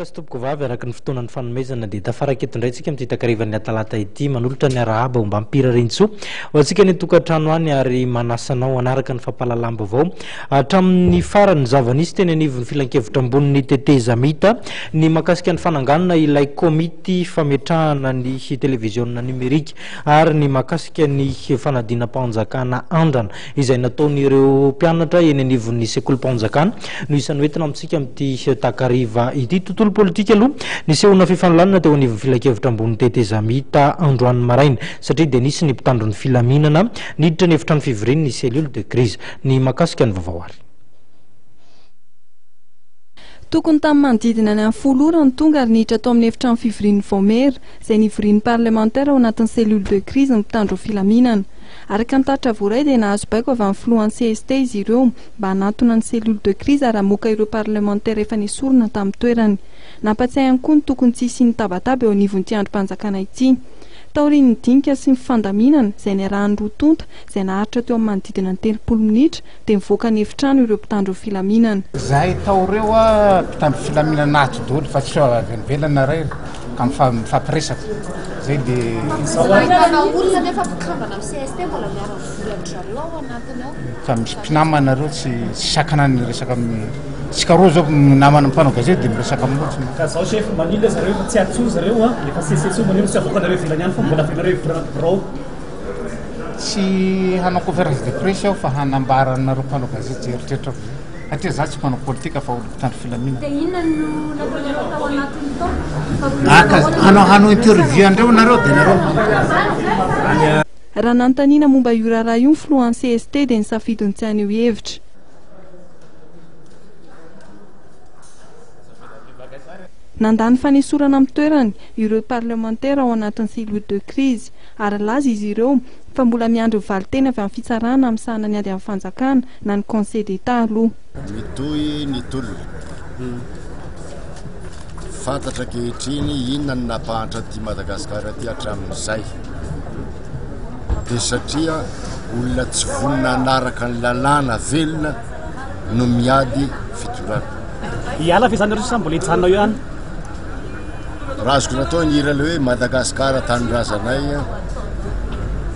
Mbola sy tompoko vavy araka ny fotoanany fanomezana dia tafaraka eto indray tsika amin'ny takarivan'ny talata ity manolotra ny arahaba mba ampira rentso ho antsika ny tokantrano any ary manasanao anaraka ny fampalalamba avao hatramin'ny farany zavanisy teny anivon'ny filan-kevitra amboniny teteza mita ny makasika ny fananganana ilay komity fametrahana ny televiziona numerika ary ny makasika ny fanadina-panjakana andrana izay nataon'ireo mpianatra eny anivon'ny sekolim-panjakana no isan'ny hoentina amintsika amin'ity takariva ity tontolo politika aloha nisehona fifanolanana teo anivon'ny filan-kevitra amboniny teteza mita androany maraina satria dia nisy ny mpitandro ny filaminana niditra ny efitrano fiviriny ny cellule de crise ny makasika ny vavaoary tokony tamin'ny manodidina ny amin'ny folo ora ny tonga ary niditra atao amin'ny efitrano fivirin'ny Vaomera izay nivorian'ny parlementaire ao anatin'ny cellule de crise ny mpitandro filaminana araka ny taritra voaray dia nahazo baiko avy amin'ny filohan'ny CST izy ireo mba hanatona ny cellule de crise ary hamoaka ireo parlementaire efa nisorona tamin'ny toerany nampatsiahy ihany koa ny tokony tsy hisian'ny tabataba eo anivon'ity androm-panjakana ity taorian'ny dinika sy ny fandaminana izay niarahany roa tonta izay naharitra teo amin'ny manodidina ny 30 minitra dia mivoaka ny efitrano ireo mpitandro filaminana zahay taoreo a mpitandro filaminana nato daholo fa tsy avy nivelana ray ka mifampiresaka zay dia olona nefa mpikambana amin'ny CST mbola miara-volan'zareo ao anatiny ao fa misy mpinamanareo tsy sakana ny resaka amin'ny tsika roa zao namana mpanao gazety dia miresaka amin'olo ka zao chef manila zareo tsy atso zareo a efa CCC manilo tsy avoakanareo ivelany ihany fa mbola avenareo birao tsy hanao conférence de presse aho fa hanambaranareo mpanao gazety eritreritra satria za tsy mpanao politika fa olo mpitandro filaminana dia inona no natao tao anatiny tao hanao interview andreo nareo dia nareo raha nanontaniana momba io raharaha io ny filohan'ny CST dia nisafidiny tsy anio hevitra nandany fanesorana amin'ny toerany ireo parlementaire ao anatin'ny cellule de crise ary laza izy ireo fa mbola miandry valiteny avy amin'ny fitsarana amin'ny sahana ny ady amin'ny fanjakana na ny conseil d'état aloha mitohy ny tolona fantatra kehitriny inona ny napahatra ty Madagasikara ty hatramin'izay dia satria olona tsy vonina anaraka ny lalàna velona no miady fitorana hiala fa izany sa mbola hijanonao io any raha azoko natao ny irale hoe Madagasikara tanindrazanay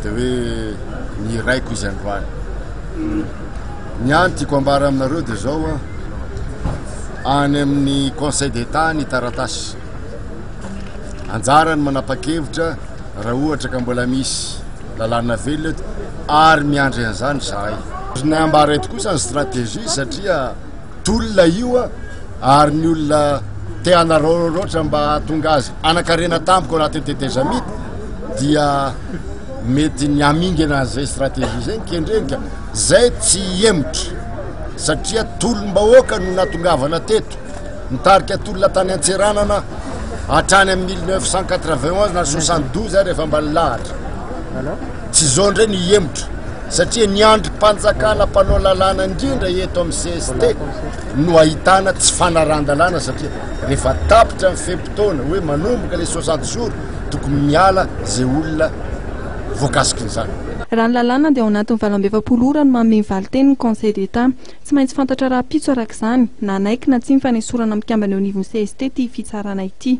dia hoe ny raiko izy androany ny any tiako ambara aminareo dia zao any amin'ny conseil d'état ny taratasy anjarany manapa-kevitra raha ohatra ka mbola misy lalàna velona eto ary miandry an'izany zahay ny ambara eto kosa ny stratégie satria tolona io ary ny olona te anareo loatra mba tonga azy anakarena tampoko anatin'ny teteza mita dia mety ny amingy an'izay stratégie zay nkendrenika zay tsy emotra satria tolom-bahoaka no natongavana teto nitarika tolona tany antseranana hatrany amin'ny 1991 na 72 rehefa mba nilahatra tsy zao ndray ny emotra satria niandry mpanjakana mpanao lalàna indrindra eto amin'ny CST no ahitana tsy fanaran-dalàna satria rehefa tapitra amin'ny fepotona hoe manomboka le 60 jours tokony miala zay olona voakasikin'izany raha ny lalàna dia ao anatin'ny 27 ora no manome valiteny ny conseil d'état tsy maintsy fantatra raha pitso araka izany na naiky na tsy mifanesorana mikambana eo anivon'ny CST ty fitsarana ity